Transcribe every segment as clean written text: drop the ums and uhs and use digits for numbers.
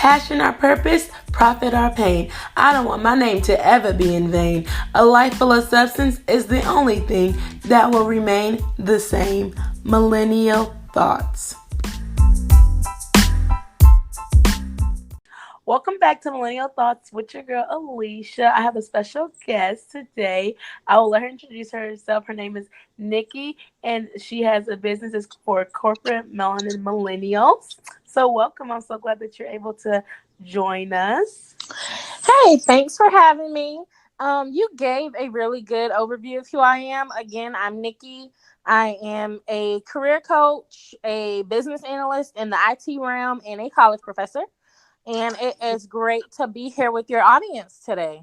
Passion our purpose, profit our pain. I don't want my name to ever be in vain. A life full of substance is the only thing that will remain the same. Millennial Thoughts. Welcome back to Millennial Thoughts with your girl Alicia. I have a special guest today. I will let her introduce herself. Her name is Nikki, and she has a business that's for corporate melanin millennials. So welcome. I'm so glad that you're able to join us. Hey, thanks for having me. You gave a really good overview of who I am. Again, I'm Nikki. I am a career coach, a business analyst in the IT realm, and a college professor. And it is great to be here with your audience today.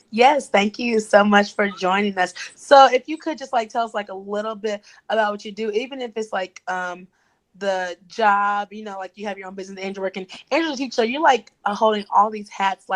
Yes, thank you so much for joining us. So if you could just tell us a little bit about what you do, even if it's the job, you have your own business and you're working Angela teacher, so you're holding all these hats.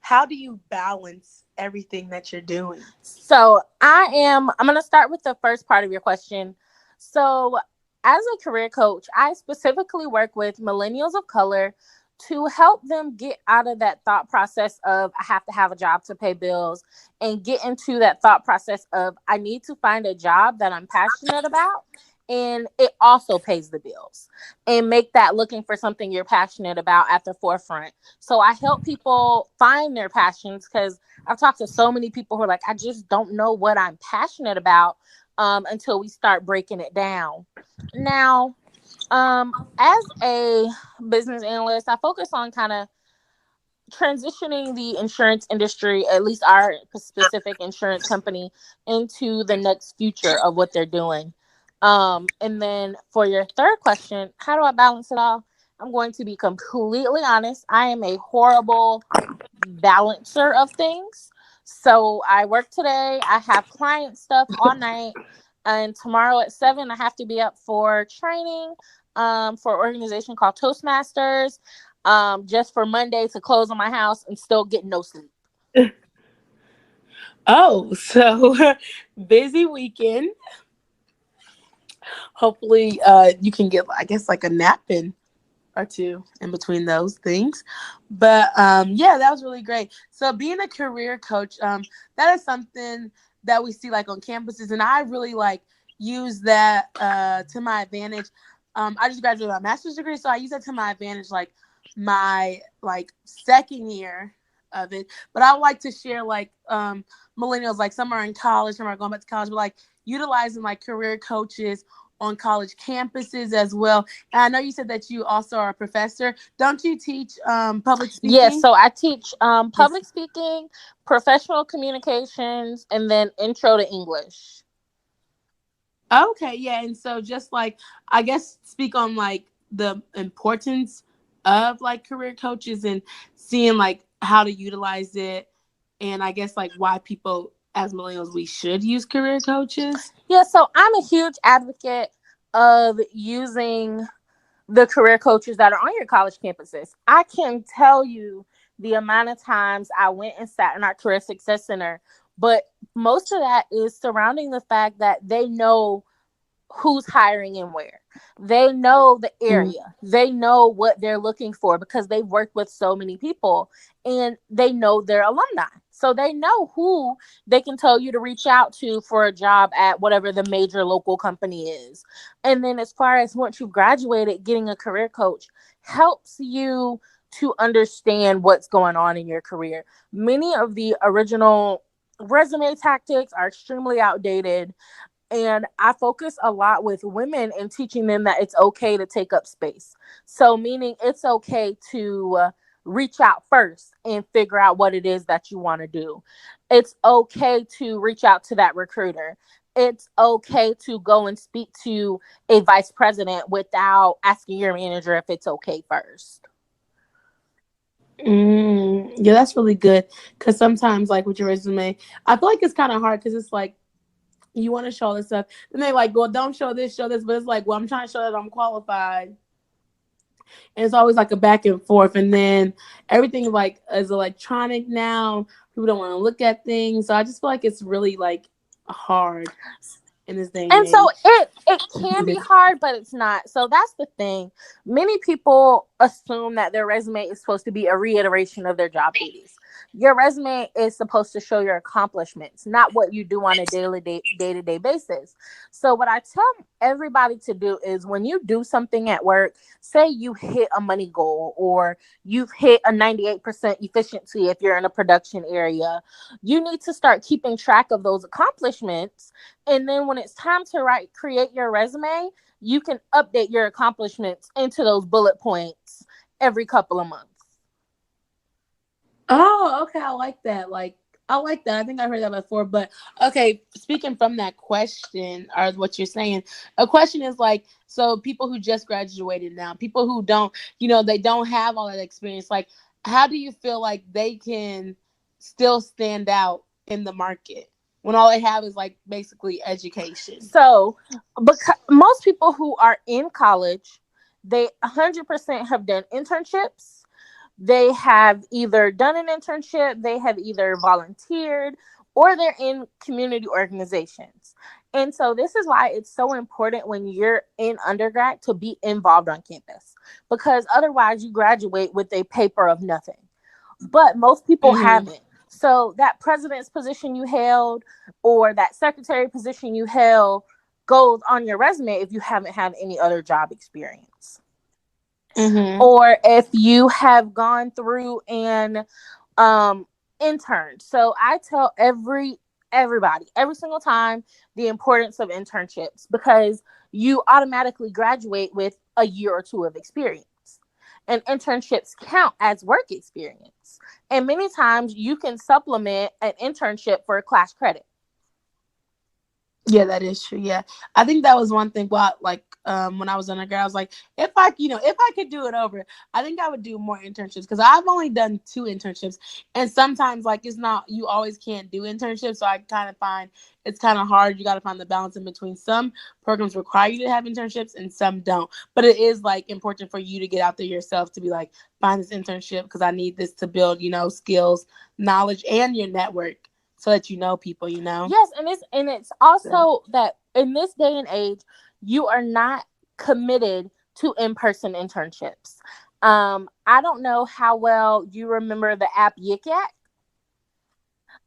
How do you balance everything that you're doing? So I'm going to start with the first part of your question. So as a career coach, I specifically work with millennials of color to help them get out of that thought process of I have to have a job to pay bills and get into that thought process of I need to find a job that I'm passionate about and it also pays the bills, and make that looking for something you're passionate about at the forefront. So I help people find their passions because I've talked to so many people who are like, I just don't know what I'm passionate about until we start breaking it down. Now, as a business analyst, I focus on kind of transitioning the insurance industry, at least our specific insurance company, into the next future of what they're doing. And then for your third question, how do I balance it all? I'm going to be completely honest. I am a horrible balancer of things. So I work today, I have client stuff all night, and tomorrow at 7, I have to be up for training for an organization called Toastmasters, just for Monday to close on my house and still get no sleep. Oh, so busy weekend. Hopefully, you can get, I guess, a nap in or two in between those things. But yeah, that was really great. So being a career coach, that is something that we see on campuses, and I really use that to my advantage. I just graduated my master's degree, so I use that to my advantage, my second year of it. But I would like to share millennials, some are in college, some are going back to college, but utilizing career coaches on college campuses as well. And I know you said that you also are a professor. Don't you teach public speaking? Yes, so I teach public speaking, professional communications, and then intro to English. Okay, yeah. And so just I guess speak on the importance of career coaches and seeing how to utilize it, and I guess why people as millennials we should use career coaches. Yeah, so I'm a huge advocate of using the career coaches that are on your college campuses. I can tell you the amount of times I went and sat in our career success center, but most of that is surrounding the fact that they know who's hiring and where. They know the area. They know what they're looking for because they've worked with so many people, and they know their alumni. So they know who they can tell you to reach out to for a job at whatever the major local company is. And then as far as once you've graduated, getting a career coach helps you to understand what's going on in your career. Many of the original resume tactics are extremely outdated. And I focus a lot with women and teaching them that it's okay to take up space. So meaning it's okay to reach out first and figure out what it is that you want to do. It's okay to reach out to that recruiter. It's okay to go and speak to a vice president without asking your manager if it's okay first. Yeah, that's really good. Because sometimes, with your resume, I feel it's kind of hard because it's you want to show this stuff. Then they well, don't show this, show this. But it's well, I'm trying to show that I'm qualified. And it's always a back and forth. And then everything is electronic now. People don't want to look at things. So I just feel it's really hard. in this day and And so age. it can be hard, but it's not. So that's the thing. Many people assume that their resume is supposed to be a reiteration of their job duties. Your resume is supposed to show your accomplishments, not what you do on a daily day-to-day basis. So what I tell everybody to do is when you do something at work, say you hit a money goal or you've hit a 98% efficiency if you're in a production area, you need to start keeping track of those accomplishments, and then when it's time to create your resume, you can update your accomplishments into those bullet points every couple of months. Oh, okay. I like that. I like that. I think I heard that before. But okay, speaking from that question or what you're saying, a question is like, so people who just graduated now, people who don't, they don't have all that experience. Like, how do you feel like they can still stand out in the market when all they have is like basically education? So, because most people who are in college, they 100% have done internships. They have either done an internship, they have either volunteered, or they're in community organizations. And so this is why it's so important when you're in undergrad to be involved on campus, because otherwise you graduate with a paper of nothing. But most people Mm-hmm. haven't. So that president's position you held or that secretary position you held goes on your resume if you haven't had any other job experience, Mm-hmm. or if you have gone through and um interned. So I tell everybody every single time the importance of internships, because you automatically graduate with a year or two of experience, and internships count as work experience, and many times you can supplement an internship for a class credit. Yeah, that is true. Yeah, I think that was one thing. When I was undergrad, I was like, if I could do it over, I think I would do more internships because I've only done 2 internships, and sometimes like it's not you always can't do internships. So I kind of find it's kind of hard. You got to find the balance in between. Some programs require you to have internships, and some don't. But it is like important for you to get out there yourself to be like find this internship because I need this to build skills, knowledge, and your network so that you know people. Yes, and it's So. also that in this day and age, you are not committed to in-person internships. I don't know how well you remember the app Yik Yak.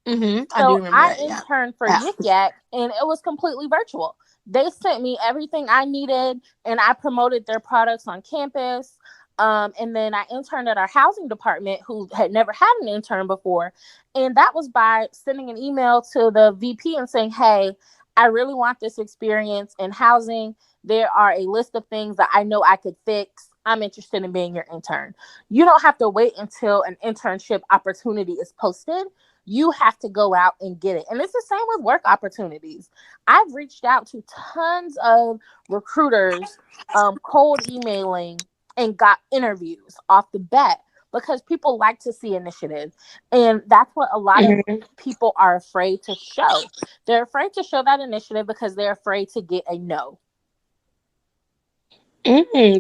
I do So remember I that. Yeah. interned for Yeah. Yik Yak, and it was completely virtual. They sent me everything I needed, and I promoted their products on campus. And then I interned at our housing department, who had never had an intern before. And that was by sending an email to the VP and saying, hey, I really want this experience in housing. There are a list of things that I know I could fix. I'm interested in being your intern. You don't have to wait until an internship opportunity is posted. You have to go out and get it. And it's the same with work opportunities. I've reached out to tons of recruiters, cold emailing, and got interviews off the bat because people like to see initiative. And that's what a lot of hmm people are afraid to show. They're afraid to show that initiative because they're afraid to get a no.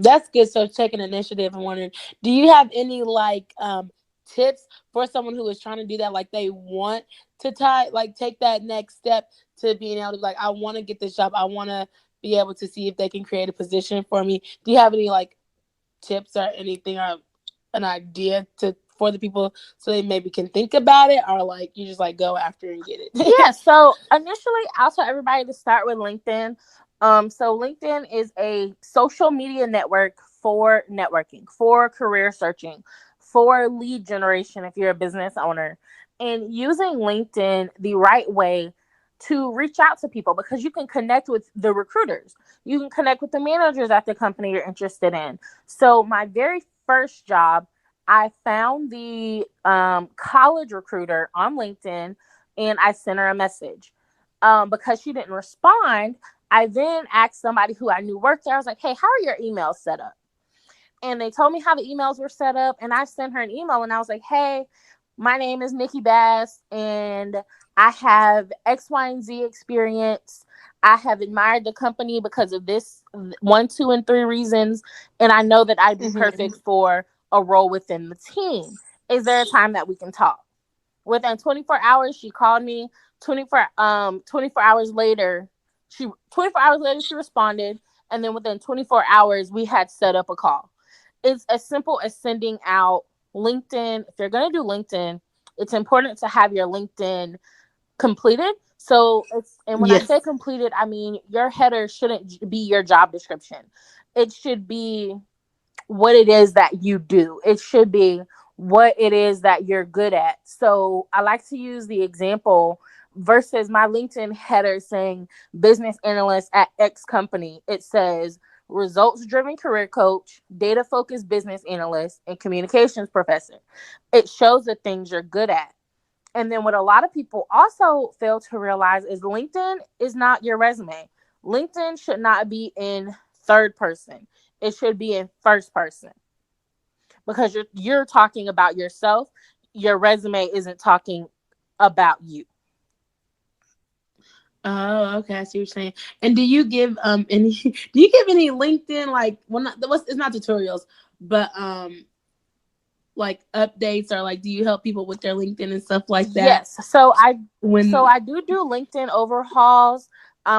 That's good. So taking initiative and wondering, do you have any tips for someone who is trying to do that? Like they want to take that next step to being able to I want to get this job. I want to be able to see if they can create a position for me. Do you have any tips or anything or an idea to for the people so they maybe can think about it or you just go after and get it? Yeah, so initially, I'll tell everybody to start with LinkedIn. So LinkedIn is a social media network for networking, for career searching, for lead generation if you're a business owner, and using LinkedIn the right way to reach out to people, because you can connect with the recruiters, you can connect with the managers at the company you're interested in. So my very first job, I found the college recruiter on LinkedIn, and I sent her a message. Because she didn't respond, I then asked somebody who I knew worked there. I was like, hey, how are your emails set up? And they told me how the emails were set up. And I sent her an email and I was like, hey, my name is Nikki Bass, and I have X, Y, and Z experience. I have admired the company because of this one, two, and three reasons. And I know that I'd be hmm perfect for a role within the team. Is there a time that we can talk? Within 24 hours, she called me. 24 hours later, She 24 hours later she responded, and then within 24 hours we had set up a call. It's as simple as sending out LinkedIn. If you're going to do LinkedIn, it's important to have your LinkedIn completed. So it's, and when I say Yes. completed, I mean your header shouldn't be your job description. It should be what it is that you do. It should be what it is that you're good at. So I like to use the example versus my LinkedIn header saying business analyst at X company. It says results driven career coach, data focused business analyst, and communications professor. It shows the things you're good at. And then what a lot of people also fail to realize is LinkedIn is not your resume. LinkedIn should not be in third person. It should be in first person because you're talking about yourself. Your resume isn't talking about you. Oh, okay. I see what you're saying. And do you give any do you give any LinkedIn like well not what's it's not tutorials, but like updates or like do you help people with their LinkedIn and stuff like that Yes. So when I do LinkedIn overhauls,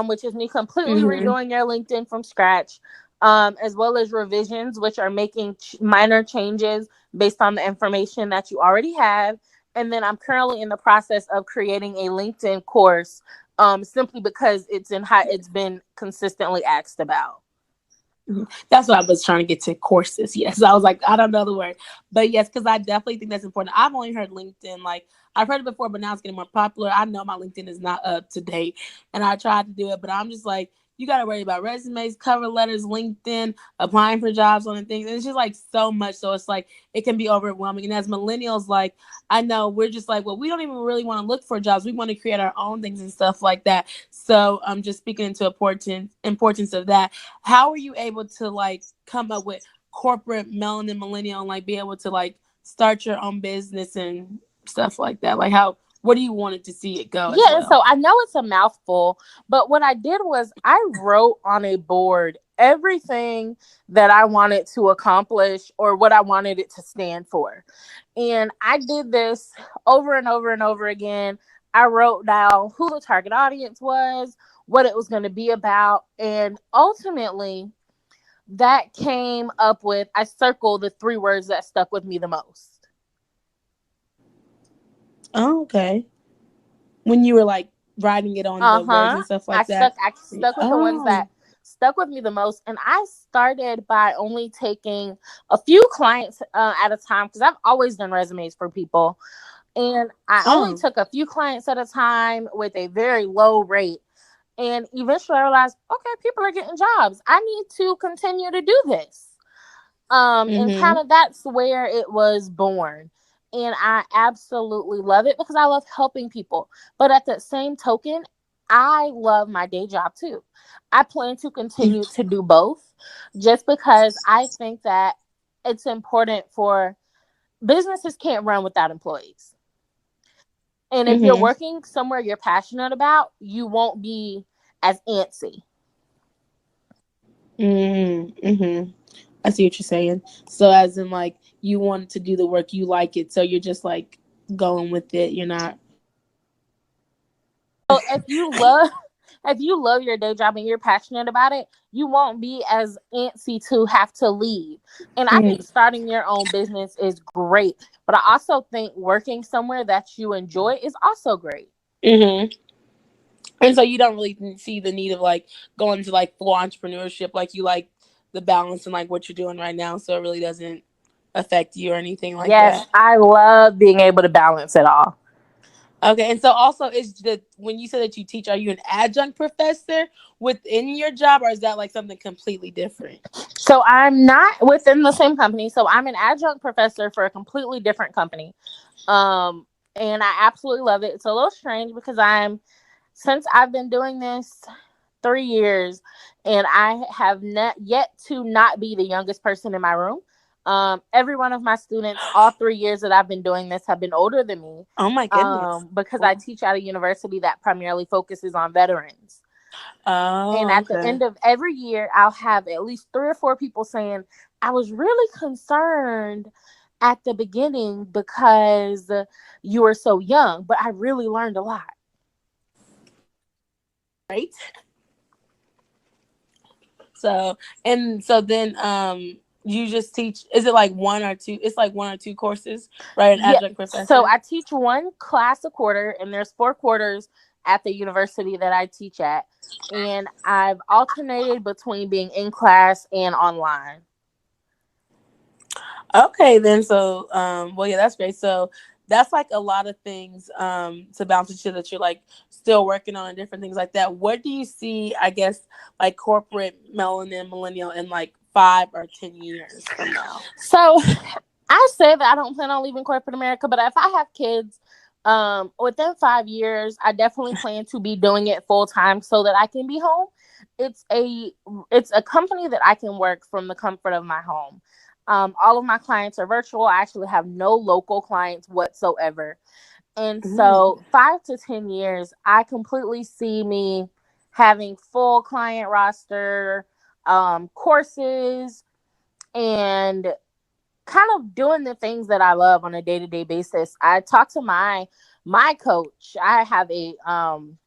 which is me completely mhm. redoing your LinkedIn from scratch, as well as revisions, which are making minor changes based on the information that you already have. And then I'm currently in the process of creating a LinkedIn course, simply because it's been consistently asked about. That's what I was trying to get to courses. Yes, I was like, I don't know the word, but yes, because I definitely think that's important. I've only heard LinkedIn, like I've heard it before, but now it's getting more popular. I know my LinkedIn is not up to date, and I tried to do it, but I'm just like, you got to worry about resumes, cover letters, LinkedIn, applying for jobs on and things. And it's just like so much, so it's like it can be overwhelming. And as millennials, like I know we're just like, well, we don't even really want to look for jobs. We want to create our own things and stuff like that. So I'm just speaking into importance of that. How are you able to like come up with corporate melanin millennial and like be able to like start your own business and stuff like that? Like how what do you want it to see it go as Yeah, and well? so I know it's a mouthful, but what I did was I wrote on a board everything that I wanted to accomplish or what I wanted it to stand for. And I did this over and over and over again. I wrote down who the target audience was, what it was going to be about, and ultimately that came up with I circled the three words that stuck with me the most. Oh, okay. When you were like writing it on the words Uh-huh. and stuff I like stuck that. I stuck with the ones Oh. that stuck with me the most, and I started by only taking a few clients at a time because I've always done resumes for people, and I only Oh. took a few clients at a time with a very low rate. And eventually I realized, okay, people are getting jobs. I need to continue to do this. And kind Mhm. of that's where it was born. And I absolutely love it because I love helping people. But at the same token, I love my day job too. I plan to continue to do both just because I think that it's important for businesses can't run without employees. And if you're Mhm. working somewhere you're passionate about, you won't be as antsy. Mhm. Mhm. I see what you're saying. So as in like you want to do the work, you like it, so you're just like going with it. You're not. So if you love your day job and you're passionate about it, you won't be as antsy to have to leave. And I think Mhm. starting your own business is great, but I also think working somewhere that you enjoy is also great. Mhm. And so you don't really see the need of like going to like full entrepreneurship, like you like the balance and like what you're doing right now, so it really doesn't affect you or anything like Yes, that. I love being able to balance it all. Okay, and so also is the when you say that you teach, are you an adjunct professor within your job, or is that like something completely different? So I'm not within the same company. So I'm an adjunct professor for a completely different company. Um, and I absolutely love it. It's a little strange because since I've been doing this 3 years, and I have not yet to not be the youngest person in my room. Every one of my students, all 3 years that I've been doing this, have been older than me, Oh my goodness. because I Cool. teach at a university that primarily focuses on veterans. And Oh, at the okay. end of every year, I'll have at least three or four people saying, I was really concerned at the beginning because you were so young, but I really learned a lot. Right. So then you just teach, is it like one or two, it's like one or two courses, right? An Yeah. adjunct So professor. I teach one class a quarter, and there's 4 quarters at the university that I teach at. And I've alternated between being in class and online. Okay, then. So well, yeah, that's great. So that's like a lot of things to balance each other that you're like still working on and different things like that. What do you see, I guess, like corporate melanin millennial in like 5 or 10 years from now? So I say that I don't plan on leaving corporate America, but if I have kids, within 5 years, I definitely plan to be doing it full time so that I can be home. It's a it's a company that I can work from the comfort of my home. All of my clients are virtual. I actually have no local clients whatsoever. And Mm. so 5 to 10 years, I completely see me having full client roster, courses, and kind of doing the things that I love on a day-to-day basis. I talk to my coach. I have a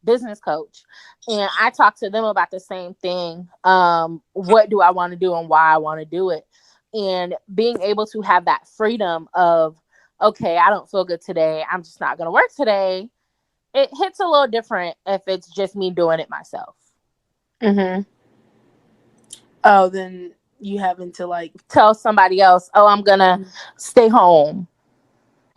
business coach, and I talk to them about the same thing. What do I want to do and why I want to do it? And being able to have that freedom of, okay, I don't feel good today. I'm just not going to work today. It hits a little different if it's just me doing it myself. Mm-hmm. Oh, then you having to like. Tell somebody else, oh, I'm going to stay home.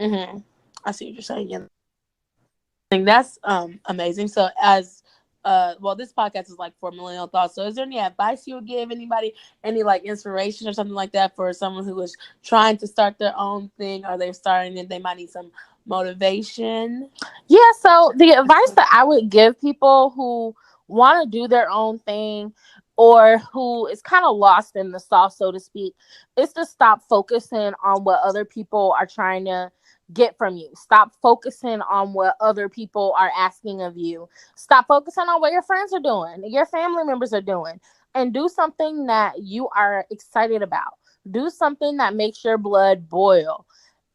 Mm-hmm. I see what you're saying. Yeah. I think that's amazing. So as well, this podcast is like for millennial thoughts. So is there any advice you would give anybody, any like inspiration or something like that for someone who is trying to start their own thing, or they're starting and they might need some motivation? Yeah, so the advice that I would give people who want to do their own thing or who is kind of lost in the sauce, so to speak, is to stop focusing on what other people are trying to get from you. Stop focusing on what other people are asking of you. Stop focusing on what your friends are doing, your family members are doing, and do something that you are excited about. Do something that makes your blood boil.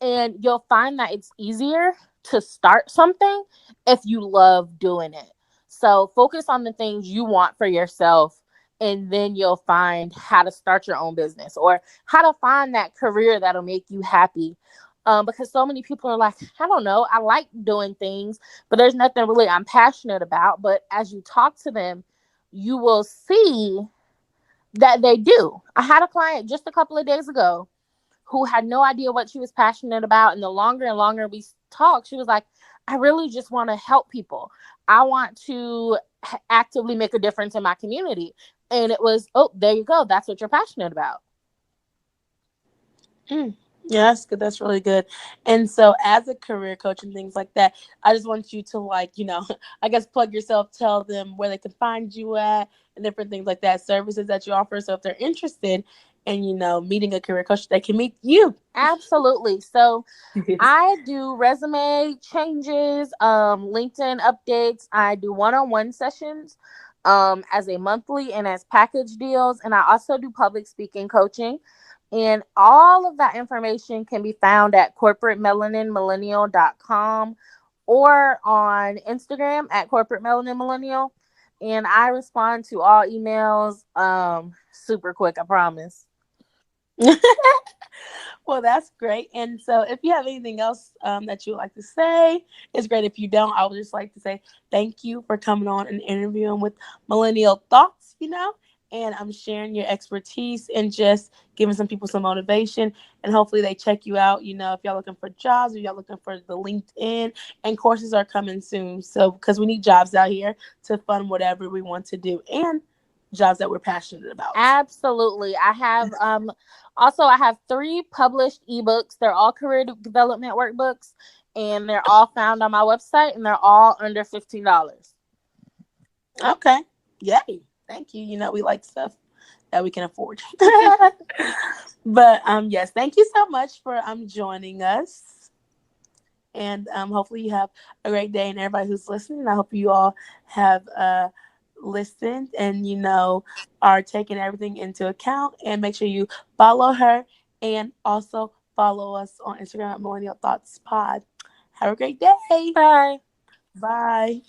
And you'll find that it's easier to start something if you love doing it. So focus on the things you want for yourself, and then you'll find how to start your own business or how to find that career that'll make you happy. Because so many people are like, I don't know, I like doing things, but there's nothing really I'm passionate about. But as you talk to them, you will see that they do. I had a client just a couple of days ago who had no idea what she was passionate about. And the longer and longer we talked, she was like, I really just want to help people. I want to actively make a difference in my community. And it was, oh, there you go. That's what you're passionate about. Mm. Yeah, that's good. That's really good. And so, as a career coach and things like that, I just want you to like, I guess plug yourself, tell them where they can find you at, and different things like that, services that you offer. So if they're interested in, meeting a career coach, they can meet you. Absolutely. So I do resume changes, LinkedIn updates. I do one-on-one sessions as a monthly and as package deals. And I also do public speaking coaching. And all of that information can be found at corporatemelaninmillennial.com or on Instagram at corporatemelaninmillennial. And I respond to all emails super quick, I promise. Well, that's great. And so, if you have anything else that you would like to say, it's great. If you don't, I would just like to say thank you for coming on and interviewing with Millennial Thoughts, and I'm sharing your expertise and just giving some people some motivation. And hopefully, they check you out. If y'all looking for jobs, or y'all looking for the LinkedIn, and courses are coming soon. So, because we need jobs out here to fund whatever we want to do and jobs that we're passionate about. Absolutely. I have 3 published ebooks. They're all career development workbooks, and they're all found on my website, and they're all under $15. Okay. Yay. Thank you. We like stuff that we can afford. But yes, thank you so much for joining us. And hopefully you have a great day, and everybody who's listening, I hope you all have listened and are taking everything into account, and make sure you follow her and also follow us on Instagram at Millennial Thoughts Pod. Have a great day. Bye. Bye.